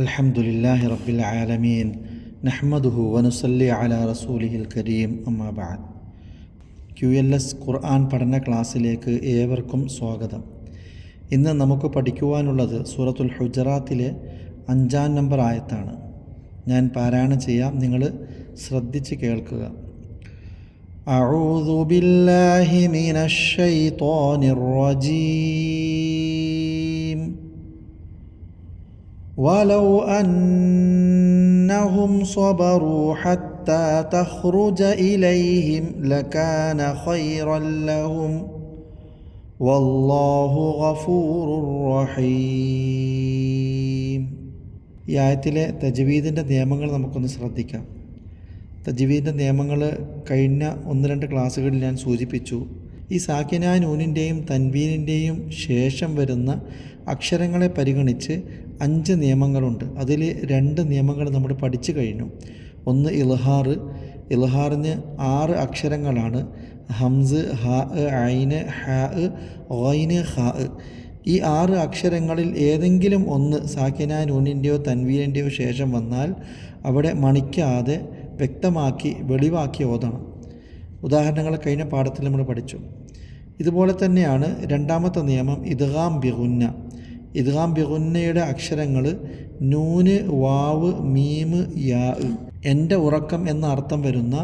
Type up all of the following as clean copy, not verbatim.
അൽഹംദുലില്ലാഹി റബ്ബിൽ ആലമീൻ നഹ്മദുഹു വനുസല്ലി അലാ റസൂലിഹിൽ കരീം അമ്മാ ബഅദ്. QLS ഖുർആൻ പഠന ക്ലാസ്സിലേക്ക് ഏവർക്കും സ്വാഗതം. ഇന്ന് നമുക്ക് പഠിക്കുവാനുള്ളത് സൂറത്തുൽ ഹുജറാത്തിലെ 5-ാം നമ്പർ ആയത്താണ്. ഞാൻ പാരായണം ചെയ്യാം, നിങ്ങൾ ശ്രദ്ധിച്ച് കേൾക്കുക. അഊദു ബില്ലാഹി മിനശ് ശൈത്വാനിർ റജീം. വലൗ അന്നഹും സ്വബറൂ ഹത്താ തഖ്റുജ ഇലൈഹിം ലകാന ഖൈറൻ ലഹും വല്ലാഹു ഗഫൂറുർ റഹീം. ഈ ആയത്തിലെ തജ്വീദിൻ്റെ നിയമങ്ങൾ നമുക്കൊന്ന് ശ്രദ്ധിക്കാം. തജ്വീദിൻ്റെ നിയമങ്ങൾ കഴിഞ്ഞ 1-2 ക്ലാസ്സുകളിൽ ഞാൻ സൂചിപ്പിച്ചു. ഈ സാക്കിന നൂനിൻ്റെയും തൻവീനിൻ്റെയും ശേഷം വരുന്ന അക്ഷരങ്ങളെ പരിഗണിച്ച് 5 നിയമങ്ങളുണ്ട്. അതിൽ 2 നിയമങ്ങൾ നമ്മൾ പഠിച്ചു കഴിഞ്ഞു. ഒന്ന് ഇൽഹാർ. ഇൽഹാറിന് 6 അക്ഷരങ്ങളാണ്. ഹംസ്, ഹാ, ഐന്, ഹാ, ഗൈന്, ഹാ. ഈ 6 അക്ഷരങ്ങളിൽ ഏതെങ്കിലും ഒന്ന് സാക്കിന നൂനിൻ്റെയോ തൻവീനിൻ്റെയോ ശേഷം വന്നാൽ അവിടെ മണിക്കാതെ വ്യക്തമാക്കി വെളിവാക്കി ഓതണം. ഉദാഹരണങ്ങൾ കഴിഞ്ഞ പാഠത്തിൽ നമ്മൾ പഠിച്ചു. ഇതുപോലെ തന്നെയാണ് 2ാമത്തെ നിയമം ഇദ്ഗാം ബിഗുന്ന. ഇദ്ഗാം ബിഗുന്നയുടെ അക്ഷരങ്ങൾ നൂന്, വാവ്, മീമ്, യാ. എൻ്റെ ഉറക്കം എന്ന അർത്ഥം വരുന്ന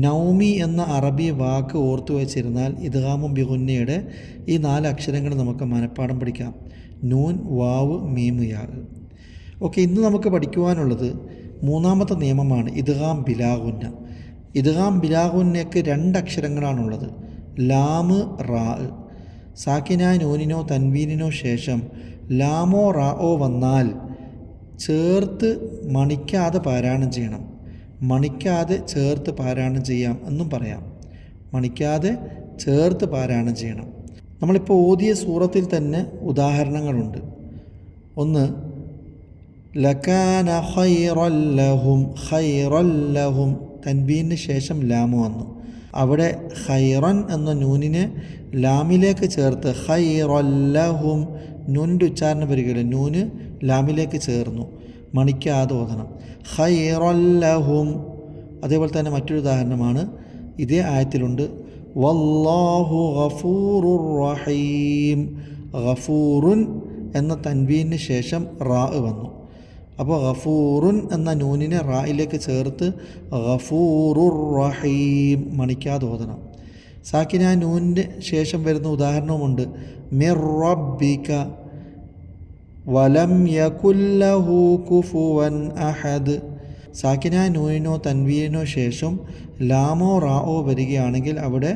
നൗമി എന്ന അറബി വാക്ക് ഓർത്തു വച്ചിരുന്നാൽ ഇദ്ഗാമും ബിഗുന്നയുടെ ഈ 4 അക്ഷരങ്ങൾ നമുക്ക് മനഃപ്പാഠം പഠിക്കാം. നൂൻ, വാവ്, മീമ്, യാ. ഓക്കെ, ഇന്ന് നമുക്ക് പഠിക്കുവാനുള്ളത് 3ാമത്തെ നിയമമാണ് ഇദ്ഗാം ബിലാഗുന്ന. ഇദ്ഗാം ബിലാഗുന്നയ്ക്ക് 2 അക്ഷരങ്ങളാണുള്ളത്, ലാമ്, റാ. സാക്കിന നൂനിനോ തൻവീനിനോ ശേഷം ലാമോ റാഓ വന്നാൽ ചേർത്ത് മണിക്കാതെ പാരായണം ചെയ്യണം. മണിക്കാതെ ചേർത്ത് പാരായണം ചെയ്യാം എന്നും പറയാം. മണിക്കാതെ ചേർത്ത് പാരായണം ചെയ്യണം. നമ്മളിപ്പോൾ ഓതിയ സൂറത്തിൽ തന്നെ ഉദാഹരണങ്ങളുണ്ട്. ഒന്ന്, ലകാന ഖൈറൻ ലഹും. ഖൈറൻ ലഹും തൻവീനിന് ശേഷം ലാമു വന്നു. അവിടെ ഖൈറൻ എന്ന നൂനിനെ ലാമിലേക്ക് ചേർത്ത് ഖൈറൻ ലഹും, നൂനിൻ്റെ ഉച്ചാരണം വരികയില്ല, നൂന് ലാമിലേക്ക് ചേർന്നു, മണിക്കാതെ ഓതണം. ഖൈറൻ ലഹും. അതേപോലെ തന്നെ മറ്റൊരു ഉദാഹരണമാണ് ഇതേ ആയത്തിലുണ്ട്, വല്ലാഹു ഗഫൂറുർ റഹീം. ഗഫൂറുൻ എന്ന തൻവീനിന് ശേഷം റാ വന്നു. അപ്പോൾ ഗഫൂറുൻ എന്ന നൂനിനെ റായിലേക്ക് ചേർത്ത് ഗഫൂറുർ റഹീം മണിക്കാതെ ഓതണം. സാക്കിന നൂനിന് ശേഷം വരുന്ന ഉദാഹരണവുമുണ്ട്, മിർ റബ്ബിക വലം യകുൽ ലഹു കുഫുവൻ അഹദ്. സാക്കിന നൂനിനോ തൻവീനോ ശേഷം ലാമോ റാഓ വരികയാണെങ്കിൽ അവിടെ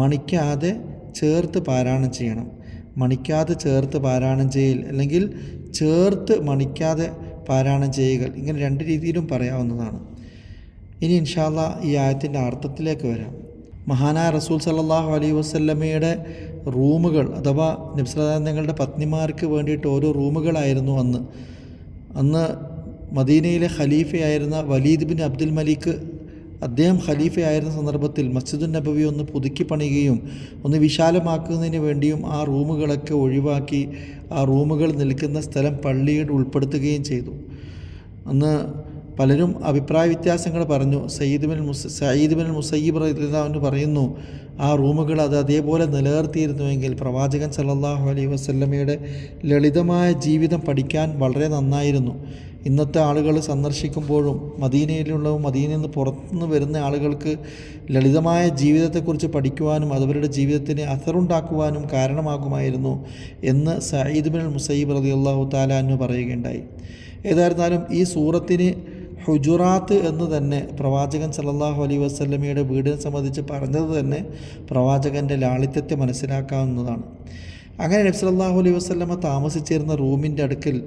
മണിക്കാതെ ചേർത്ത് പാരായണം ചെയ്യണം. മണിക്കാതെ ചേർത്ത് പാരായണം ചെയ്യൽ അല്ലെങ്കിൽ ചേർത്ത് മണിക്കാതെ പാരായണം ചെയ്യുക, ഇങ്ങനെ 2 രീതിയിലും പറയാവുന്നതാണ്. ഇനി ഇൻഷാ അല്ലാഹ് ഈ ആയത്തിൻ്റെ അർത്ഥത്തിലേക്ക് വരാം. മഹാനായ റസൂൽ സല്ലല്ലാഹു അലൈഹി വസല്ലമയുടെ റൂമുകൾ അഥവാ നബി സല്ലല്ലാഹു അലൈഹി തങ്ങളുടെ പത്നിമാർക്ക് വേണ്ടിയിട്ട് ഓരോ റൂമുകളായിരുന്നു അന്ന് മദീനയിലെ ഖലീഫയായിരുന്ന വലീദ് ബിൻ അബ്ദുൽ മലിക്, അദ്ദേഹം ഖലീഫയായിരുന്ന സന്ദർഭത്തിൽ മസ്ജിദുൻ നബവി ഒന്ന് പുതുക്കി പണിയുകയും ഒന്ന് വിശാലമാക്കുന്നതിന് വേണ്ടിയും ആ റൂമുകളൊക്കെ ഒഴിവാക്കി ആ റൂമുകൾ നിൽക്കുന്ന സ്ഥലം പള്ളിയുടെ ഉൾപ്പെടുത്തുകയും ചെയ്തു. അന്ന് പലരും അഭിപ്രായ വ്യത്യാസങ്ങൾ പറഞ്ഞു. സയ്യിദ് ബിൻ മുസയ്യിബ് റളിയല്ലാഹു അൻഹു പറയുന്നു, ആ റൂമുകൾ അതേപോലെ നിലനിർത്തിയിരുന്നുവെങ്കിൽ പ്രവാചകൻ സല്ലല്ലാഹു അലൈഹി വസല്ലമയുടെ ലളിതമായ ജീവിതം പഠിക്കാൻ വളരെ നന്നായിരുന്നു. ഇന്നത്തെ ആളുകൾ സന്ദർശിക്കുമ്പോഴും മദീനയിലുള്ളതും മദീനയിൽ നിന്ന് പുറത്തുനിന്ന് വരുന്ന ആളുകൾക്ക് ലളിതമായ ജീവിതത്തെക്കുറിച്ച് പഠിക്കുവാനും അതവരുടെ ജീവിതത്തിന് അസറുണ്ടാക്കുവാനും കാരണമാകുമായിരുന്നു എന്ന് സഈദ് ബിൻ മുസയ്യിബ് റളിയല്ലാഹു തആല അൻഹു പറയുകയുണ്ടായി. ഏതായിരുന്നാലും ഈ സൂറത്തിന് ഹുജുറാത്ത് എന്ന് തന്നെ പ്രവാചകൻ സല്ലല്ലാഹു അലൈഹി വസല്ലമയുടെ വീടിനെ സംബന്ധിച്ച് പറഞ്ഞത് തന്നെ പ്രവാചകൻ്റെ ലാളിത്യത്തെ മനസ്സിലാക്കാവുന്നതാണ്. അങ്ങനെ നബി സല്ലല്ലാഹു അലൈഹി വസല്ലമ താമസിച്ചിരുന്ന റൂമിൻ്റെ അടുക്കൽ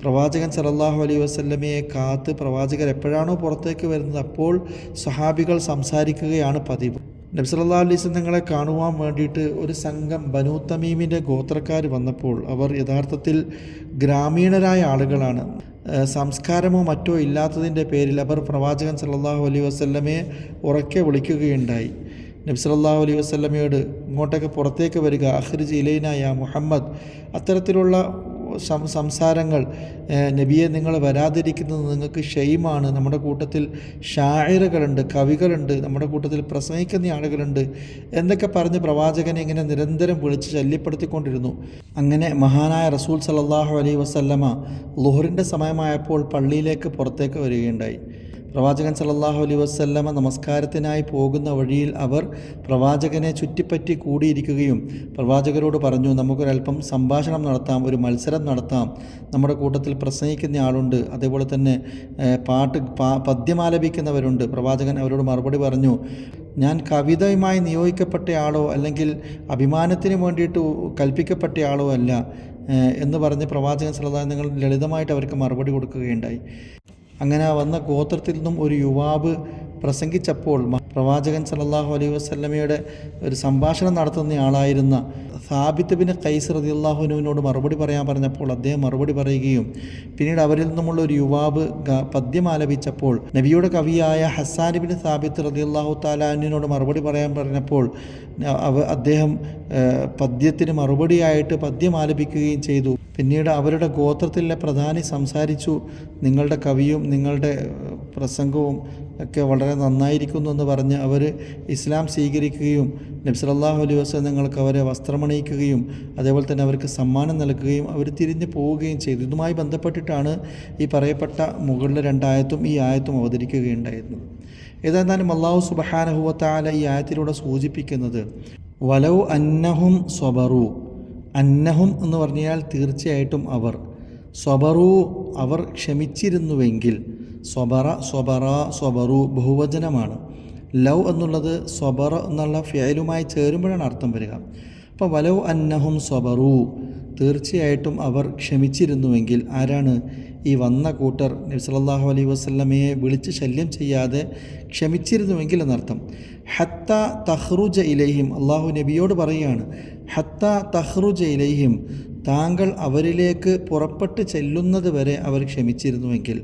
പ്രവാചകൻ സല്ലല്ലാഹു അലൈഹി വസല്ലമയെ കാത്ത് പ്രവാചകർ എപ്പോഴാണോ പുറത്തേക്ക് വരുന്നത് അപ്പോൾ സ്വഹാബികൾ സംസാരിക്കുകയാണ് പതിവ്. നബി സല്ലല്ലാഹു അലൈഹി വസല്ലം തങ്ങളെ കാണുവാൻ വേണ്ടിയിട്ട് ഒരു സംഘം ബനൂ തമീമിൻ്റെ ഗോത്രക്കാർ വന്നപ്പോൾ അവർ യഥാർത്ഥത്തിൽ ഗ്രാമീണരായ ആളുകളാണ്. സംസ്കാരമോ മറ്റോ ഇല്ലാത്തതിൻ്റെ പേരിൽ അവർ പ്രവാചകൻ സല്ലല്ലാഹു അലൈഹി വസല്ലമയെ ഉറക്കെ വിളിക്കുകയുണ്ടായി. നബി സല്ലല്ലാഹു അലൈഹി വസല്ലമയോട് ഇങ്ങോട്ടൊക്കെ പുറത്തേക്ക് വരിക, അഖ്രിജ് ഇലൈന യാ മുഹമ്മദ്, അത്തരത്തിലുള്ള സംസാരങ്ങൾ, നബിയെ നിങ്ങൾ വരാതിരിക്കുന്നത് നിങ്ങൾക്ക് ഷെയ്മാണ്, നമ്മുടെ കൂട്ടത്തിൽ ഷായറുകളുണ്ട്, കവികളുണ്ട്, നമ്മുടെ കൂട്ടത്തിൽ പ്രസംഗിക്കുന്ന ആളുകളുണ്ട് എന്നൊക്കെ പറഞ്ഞ് പ്രവാചകനെ ഇങ്ങനെ നിരന്തരം വിളിച്ച് ശല്യപ്പെടുത്തിക്കൊണ്ടിരുന്നു. അങ്ങനെ മഹാനായ റസൂൽ സല്ലല്ലാഹു അലൈഹി വസല്ലമ ളുഹറിൻ്റെ സമയമായപ്പോൾ പള്ളിയിലേക്ക് പുറത്തേക്ക് വരികയുണ്ടായി. പ്രവാചകൻ സല്ലല്ലാഹു അലൈഹി വസല്ലമ നമസ്കാരത്തിനായി പോകുന്ന വഴിയിൽ അവർ പ്രവാചകനെ ചുറ്റിപ്പറ്റി കൂടിയിരിക്കുകയും പ്രവാചകരോട് പറഞ്ഞു, നമുക്കൊരല്പം സംഭാഷണം നടത്താം, ഒരു മത്സരം നടത്താം, നമ്മുടെ കൂട്ടത്തിൽ പ്രസംഗിക്കുന്ന ആളുണ്ട്, അതേപോലെ തന്നെ പദ്യമാലപിക്കുന്നവരുണ്ട്. പ്രവാചകൻ അവരോട് മറുപടി പറഞ്ഞു, ഞാൻ കവിതയുമായി നിയോഗിക്കപ്പെട്ടയാളോ അല്ലെങ്കിൽ അഭിമാനത്തിന് വേണ്ടിയിട്ട് കൽപ്പിക്കപ്പെട്ടയാളോ അല്ല എന്ന് പറഞ്ഞ് പ്രവാചകൻ സല്ലല്ലാഹു അലൈഹി വസല്ലം ലളിതമായിട്ട് അവർക്ക് മറുപടി കൊടുക്കുകയുണ്ടായി. അങ്ങനെ വന്ന ഗോത്രത്തിൽ നിന്നും ഒരു യുവാവ് പ്രസംഗിച്ചപ്പോൾ പ്രവാചകൻ സല്ലല്ലാഹു അലൈഹി വസല്ലമയുടെ ഒരു സംഭാഷണം നടത്തുന്ന ആളായിരുന്ന സാബിത്ത് ബിൻ ഖൈസ് റളിയല്ലാഹു അൻഹുവിനോട് മറുപടി പറയാൻ പറഞ്ഞപ്പോൾ അദ്ദേഹം മറുപടി പറയുകയും പിന്നീട് അവരിൽ നിന്നുമുള്ള ഒരു യുവാവ് പദ്യം ആലപിച്ചപ്പോൾ നബിയുടെ കവിയായ ഹസ്സാൻ ബിൻ സാബിത്ത് റളിയല്ലാഹു തആല അൻഹുവിനോട് മറുപടി പറയാൻ പറഞ്ഞപ്പോൾ അദ്ദേഹം പദ്യത്തിന് മറുപടിയായിട്ട് പദ്യം ആലപിക്കുകയും ചെയ്തു. പിന്നീട് അവരുടെ ഗോത്രത്തിലെ പ്രധാനി സംസാരിച്ചു, നിങ്ങളുടെ കവിയും നിങ്ങളുടെ പ്രസംഗവും ഒക്കെ വളരെ നന്നായിരിക്കുന്നു എന്ന് പറഞ്ഞ് അവർ ഇസ്ലാം സ്വീകരിക്കുകയും നബി സല്ലല്ലാഹു അലൈഹി വസല്ലം നിങ്ങൾക്ക് അവരെ വസ്ത്രമണിയിക്കുകയും അതേപോലെ തന്നെ അവർക്ക് സമ്മാനം നൽകുകയും അവർ തിരിഞ്ഞു പോവുകയും ചെയ്തു. ഇതുമായി ബന്ധപ്പെട്ടിട്ടാണ് ഈ പറയപ്പെട്ട മുകളിലെ 2 ആയത്തും ഈ ആയത്തും അവതരിക്കുകയുണ്ടായിരുന്നത്. ഏതായിരുന്നാലും അല്ലാഹു സുബ്ഹാനഹു വ തആല ഈ ആയത്തിലൂടെ സൂചിപ്പിക്കുന്നത് വലൗ അന്നഹും സ്വബറു, അന്നഹും എന്ന് പറഞ്ഞാൽ തീർച്ചയായിട്ടും അവർ, സ്വബറു അവർ ക്ഷമിച്ചിരുന്നുവെങ്കിൽ, സ്വബറു ബഹുവചനമാണ്. ലൗ എന്നുള്ളത് സ്വബറ എന്നുള്ള ഫിഅലുമായി ചേരുമ്പോഴാണ് അർത്ഥം വരിക. അപ്പോൾ വലൗ അന്നഹും സ്വബറു, തീർച്ചയായിട്ടും അവർ ക്ഷമിച്ചിരുന്നുവെങ്കിൽ, ആരാണ് ഈ വന്ന കൂട്ടർ, നബി സല്ലല്ലാഹു അലൈഹി വസല്ലമയെ വിളിച്ച് ശല്യം ചെയ്യാതെ ക്ഷമിച്ചിരുന്നുവെങ്കിൽ എന്നർത്ഥം. ഹത്ത തഖ്റുജ ഇലൈഹിം, അള്ളാഹു നബിയോട് പറയുകയാണ്, ഹത്ത തഖ്റുജ ഇലൈഹിം, താങ്കൾ അവരിലേക്ക് പുറപ്പെട്ട് ചെല്ലുന്നത് വരെ അവർ ക്ഷമിച്ചിരുന്നുവെങ്കിൽ.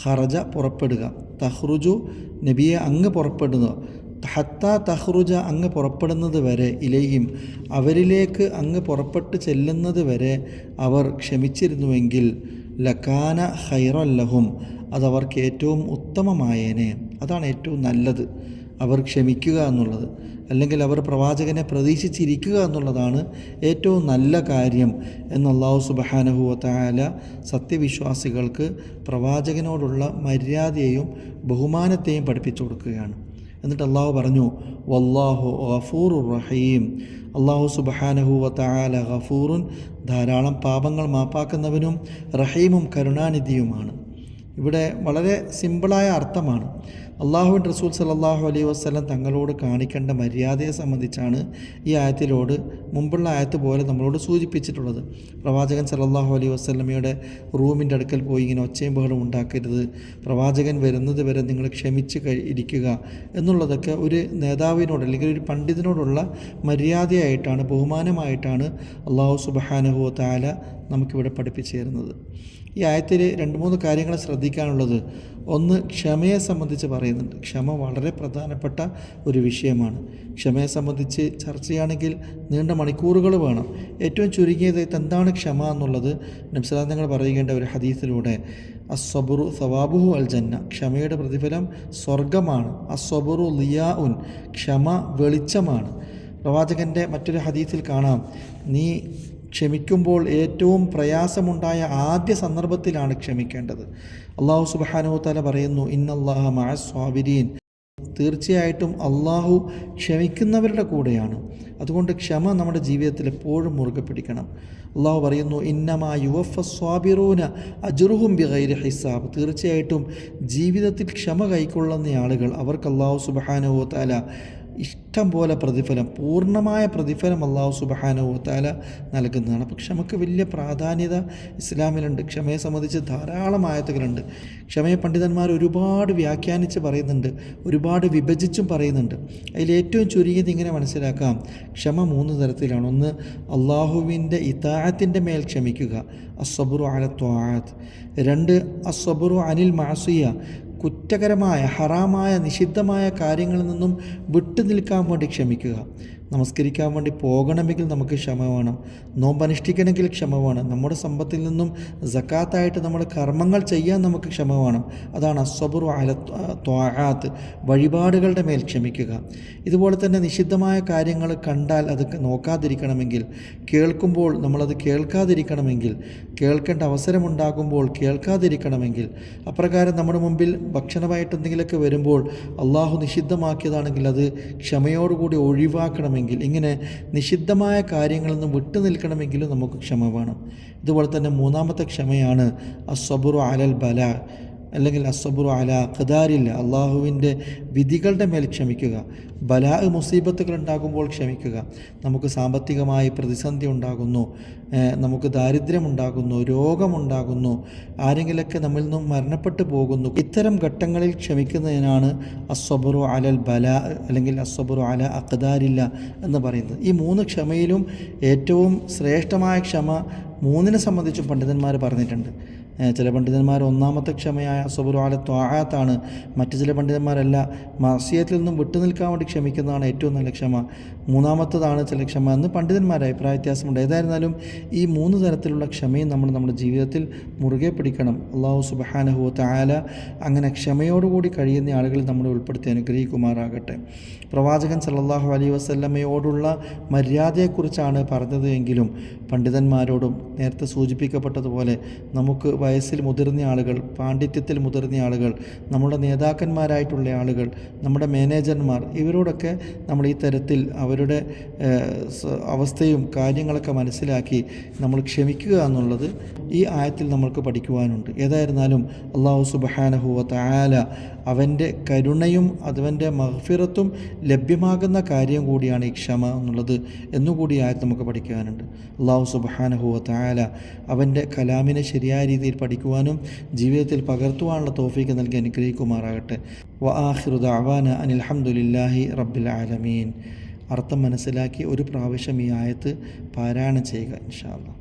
ഖറജ പുറപ്പെടുക, തഖ്റുജു നബിയെ അങ്ങ് പുറപ്പെടുന്നു, ഹത്ത തഖ്റുജ അങ്ങ് പുറപ്പെടുന്നത് വരെ, ഇലൈഹിം അവരിലേക്ക് അങ്ങ് പുറപ്പെട്ട് ചെല്ലുന്നത് വരെ അവർ ക്ഷമിച്ചിരുന്നുവെങ്കിൽ, ലകാന ഖൈറൻ ലഹും അതവർക്ക് ഏറ്റവും ഉത്തമമായേനെ, അതാണ് ഏറ്റവും നല്ലത്. അവർ ക്ഷമിക്കുക എന്നുള്ളത്, അല്ലെങ്കിൽ അവർ പ്രവാചകനെ പ്രതീക്ഷിച്ചിരിക്കുക എന്നുള്ളതാണ് ഏറ്റവും നല്ല കാര്യം എന്ന് അല്ലാഹു സുബ്ഹാനഹു വ തആല സത്യവിശ്വാസികൾക്ക് പ്രവാചകനോടുള്ള മര്യാദയെയും ബഹുമാനത്തെയും പഠിപ്പിച്ചു കൊടുക്കുകയാണ്. എന്നിട്ട് അല്ലാഹു പറഞ്ഞു, വല്ലാഹു ഗഫൂറുർ റഹീം, അല്ലാഹു സുബ്ഹാനഹു വ തആല ഗഫൂറുൻ ധാരാളം പാപങ്ങൾ മാപ്പാക്കുന്നവനും റഹീമും കരുണാനിധിയുമാണ്. ഇവിടെ വളരെ സിമ്പിളായ അർത്ഥമാണ്. അള്ളാഹുവിൻ്റെ റസൂൽ സല്ലല്ലാഹു അലൈഹി വസല്ലം തങ്ങളോട് കാണിക്കേണ്ട മര്യാദയെ സംബന്ധിച്ചാണ് ഈ ആയത്തിലോട് മുമ്പുള്ള ആയത്ത് പോലെ നമ്മളോട് സൂചിപ്പിച്ചിട്ടുള്ളത്. പ്രവാചകൻ സല്ലല്ലാഹു അലൈഹി വസല്ലമയുടെ റൂമിൻ്റെ അടുക്കൽ പോയി ഇങ്ങനെ ഒച്ചയും ബഹളവും ഉണ്ടാക്കരുത്, പ്രവാചകൻ വരുന്നത് വരെ നിങ്ങൾ ക്ഷമിച്ച് ഇരിക്കുക എന്നുള്ളതൊക്കെ ഒരു നേതാവിനോട് അല്ലെങ്കിൽ ഒരു പണ്ഡിതനോടുള്ള മര്യാദയായിട്ടാണ്, ബഹുമാനമായിട്ടാണ് അല്ലാഹു സുബ്ഹാനഹു വ തആല നമുക്കിവിടെ പഠിപ്പിച്ചു തരുന്നത്. ഈ ആയത്തിൽ 2-3 കാര്യങ്ങൾ ശ്രദ്ധിക്കാനുള്ളത്. ഒന്ന്, ക്ഷമയെ സംബന്ധിച്ച് പറയുന്നുണ്ട്. ക്ഷമ വളരെ പ്രധാനപ്പെട്ട ഒരു വിഷയമാണ്. ക്ഷമയെ സംബന്ധിച്ച് ചർച്ചയാണെങ്കിൽ നീണ്ട മണിക്കൂറുകൾ വേണം. ഏറ്റവും ചുരുങ്ങിയത് എന്താണ് ക്ഷമ എന്നുള്ളത് നബി സല്ലല്ലാഹു അലൈഹി വസല്ലം പറയുകേണ്ട ഒരു ഹദീസിലൂടെ, അസ്സബുറു സവാബുഹു അൽ ജന്ന, ക്ഷമയുടെ പ്രതിഫലം സ്വർഗമാണ്. അസ്സബുറു ലിയാഉൻ, ക്ഷമ വെളിച്ചമാണ്. പ്രവാചകൻ്റെ മറ്റൊരു ഹദീസിൽ കാണാം, നീ ക്ഷമിക്കുമ്പോൾ ഏറ്റവും പ്രയാസമുണ്ടായ ആദ്യ സന്ദർഭത്തിലാണ് ക്ഷമിക്കേണ്ടത്. അല്ലാഹു സുബ്ഹാനഹു വ തആല പറയുന്നു, ഇന്നല്ലാഹ മഅസ് സ്വാബിരീൻ, തീർച്ചയായിട്ടും അള്ളാഹു ക്ഷമിക്കുന്നവരുടെ കൂടെയാണ്. അതുകൊണ്ട് ക്ഷമ നമ്മുടെ ജീവിതത്തിൽ എപ്പോഴും മുറുകെ പിടിക്കണം. അള്ളാഹു പറയുന്നു, ഇന്നമാ യുവഫ സ്വാബിറൂന അജ്റുഹും ബിഗൈരി ഹിസാബ്, തീർച്ചയായിട്ടും ജീവിതത്തിൽ ക്ഷമ കൈക്കൊള്ളുന്ന ആളുകൾ അവർക്ക് അല്ലാഹു സുബ്ഹാനഹു വ തആല ഇഷ്ടം പോലെ പ്രതിഫലം, പൂർണ്ണമായ പ്രതിഫലം അല്ലാഹു സുബ്ഹാനഹു വ തആല നൽകുന്നതാണ്. അപ്പോൾ ക്ഷമക്ക് വലിയ പ്രാധാന്യത ഇസ്ലാമിലുണ്ട്. ക്ഷമയെ സംബന്ധിച്ച് ധാരാളം ആയത്തുകളുണ്ട്. ക്ഷമയെ പണ്ഡിതന്മാർ ഒരുപാട് വ്യാഖ്യാനിച്ച് പറയുന്നുണ്ട്, ഒരുപാട് വിഭജിച്ചും പറയുന്നുണ്ട്. അതിലേറ്റവും ചുരുങ്ങിയത് ഇങ്ങനെ മനസ്സിലാക്കാം, ക്ഷമ 3 തരത്തിലാണ്. ഒന്ന്, അള്ളാഹുവിൻ്റെ ഇതാഅത്തിൻ്റെ മേൽ ക്ഷമിക്കുക, അസ്സബ്റു അല ത്വാഅത്ത്. 2, അസ്സബ്റു അനിൽ മഅസിയ, കുറ്റകരമായ ഹറാമായ നിഷിദ്ധമായ കാര്യങ്ങളിൽ നിന്നും വിട്ടു നിൽക്കാൻ വേണ്ടി ക്ഷമിക്കുക. നമസ്കരിക്കാൻ വേണ്ടി പോകണമെങ്കിൽ നമുക്ക് ക്ഷമ വേണം. നോമ്പനുഷ്ഠിക്കണമെങ്കിൽ ക്ഷമ വേണം. നമ്മുടെ സമ്പത്തിൽ നിന്നും സക്കാത്തായിട്ട് നമ്മൾ കർമ്മങ്ങൾ ചെയ്യാൻ നമുക്ക് ക്ഷമ വേണം. അതാണ് അസ്സബ്റു അല ത്വാആത്ത്, വഴിപാടുകളുടെ മേൽ ക്ഷമിക്കുക. ഇതുപോലെ തന്നെ നിഷിദ്ധമായ കാര്യങ്ങൾ കണ്ടാൽ അത് നോക്കാതിരിക്കണമെങ്കിൽ, കേൾക്കുമ്പോൾ നമ്മളത് കേൾക്കാതിരിക്കണമെങ്കിൽ, കേൾക്കേണ്ട അവസരമുണ്ടാകുമ്പോൾ കേൾക്കാതിരിക്കണമെങ്കിൽ, അപ്രകാരം നമ്മുടെ മുമ്പിൽ ഭക്ഷണമായിട്ട് എന്തെങ്കിലുമൊക്കെ വരുമ്പോൾ അള്ളാഹു നിഷിദ്ധമാക്കിയതാണെങ്കിൽ അത് ക്ഷമയോടുകൂടി ഒഴിവാക്കണമെങ്കിൽ, ഇങ്ങനെ നിഷിദ്ധമായ കാര്യങ്ങളിൽ നിന്ന് വിട്ടു നിൽക്കണമെങ്കിലും നമുക്ക് ക്ഷമ വേണം. ഇതുപോലെ തന്നെ മൂന്നാമത്തെ ക്ഷമയാണ് അസ്സബ്റു അലൽ ബലാ, അല്ലെങ്കിൽ അസ്സബ്റു അല ഖദാരില്ല, അള്ളാഹുവിൻ്റെ വിധികളുടെ മേൽ ക്ഷമിക്കുക. ബലാ മുസീബത്തുകൾ ഉണ്ടാകുമ്പോൾ ക്ഷമിക്കുക. നമുക്ക് സാമ്പത്തികമായി പ്രതിസന്ധി ഉണ്ടാകുന്നു, നമുക്ക് ദാരിദ്ര്യമുണ്ടാകുന്നു, രോഗമുണ്ടാകുന്നു, ആരെങ്കിലൊക്കെ നമ്മിൽ നിന്നും മരണപ്പെട്ടു പോകുന്നു, ഇത്തരം ഘട്ടങ്ങളിൽ ക്ഷമിക്കുന്നതിനാണ് അസ്സബ്റു അലൽ ബലാ അല്ലെങ്കിൽ അസ്സബ്റു അല അഖദാരില്ല എന്ന് പറയുന്നത്. ഈ മൂന്ന് ക്ഷമയിലും ഏറ്റവും ശ്രേഷ്ഠമായ ക്ഷമ മൂന്നിനെ സംബന്ധിച്ചും പണ്ഡിതന്മാർ പറഞ്ഞിട്ടുണ്ട്. ചില പണ്ഡിതന്മാർ ഒന്നാമത്തെ ക്ഷമയായ അസ്സബ്റു അല ത്വാആത്താണ്, മറ്റു ചില പണ്ഡിതന്മാരല്ല, മഅസിയത്തിൽ നിന്നും വിട്ടുനിൽക്കാൻ വേണ്ടി ക്ഷമിക്കുന്നതാണ് ഏറ്റവും നല്ല ക്ഷമ, മൂന്നാമത്തതാണ് ചില ക്ഷമ എന്ന് പണ്ഡിതന്മാരുടെ അഭിപ്രായ വ്യത്യാസമുണ്ട്. ഏതായിരുന്നാലും ഈ മൂന്ന് തരത്തിലുള്ള ക്ഷമയും നമ്മൾ നമ്മുടെ ജീവിതത്തിൽ മുറുകെ പിടിക്കണം. അല്ലാഹു സുബ്ഹാനഹു വ തആല അങ്ങനെ ക്ഷമയോടുകൂടി കഴിയുന്ന ആളുകളിൽ നമ്മളെ ഉൾപ്പെടുത്തി അനുഗ്രഹിക്കുമാറാകട്ടെ. പ്രവാചകൻ സല്ലല്ലാഹു അലൈഹി വസല്ലമയോടുള്ള മര്യാദയെക്കുറിച്ചാണ് പറഞ്ഞത് എങ്കിലും പണ്ഡിതന്മാരോടും നേരത്തെ സൂചിപ്പിക്കപ്പെട്ടതുപോലെ നമുക്ക് വയസ്സിൽ മുതിർന്ന ആളുകൾ, പാണ്ഡിത്യത്തിൽ മുതിർന്ന ആളുകൾ, നമ്മുടെ നേതാക്കന്മാരായിട്ടുള്ള ആളുകൾ, നമ്മുടെ മാനേജർമാർ, ഇവരോടൊക്കെ നമ്മൾ ഈ തരത്തിൽ അവരുടെ അവസ്ഥയും കാര്യങ്ങളൊക്കെ മനസ്സിലാക്കി നമ്മൾ ക്ഷമിക്കുക എന്നുള്ളത് ഈ ആയത്തിൽ നമ്മൾക്ക് പഠിക്കുവാനുണ്ട്. ഏതായിരുന്നാലും അല്ലാഹു സുബ്ഹാനഹു വ തആല അവൻ്റെ കരുണയും അവൻ്റെ മഗ്ഫിറത്തും ലഭ്യമാകുന്ന കാര്യം കൂടിയാണ് ഈ ക്ഷമ എന്നുള്ളത് എന്നുകൂടി ആയത്ത് നമുക്ക് പഠിക്കാനുണ്ട്. അല്ലാഹു സുബ്ഹാനഹു വ തആല അവൻ്റെ കലാമിനെ ശരിയായ രീതിയിൽ പഠിക്കുവാനും ജീവിതത്തിൽ പകർത്തുവാനുള്ള തൗഫീഖ് നൽകി അനുഗ്രഹിക്കുമാറാകട്ടെ. വ ആഖിറു ദഅവാന അനിൽ ഹംദുലില്ലാഹി റബ്ബിൽ ആലമീൻ. അർത്ഥം മനസ്സിലാക്കി ഒരു പ്രാവശ്യം ഈ ആയത്ത് പാരായണം ചെയ്യുക ഇൻഷാ അല്ലാഹ്.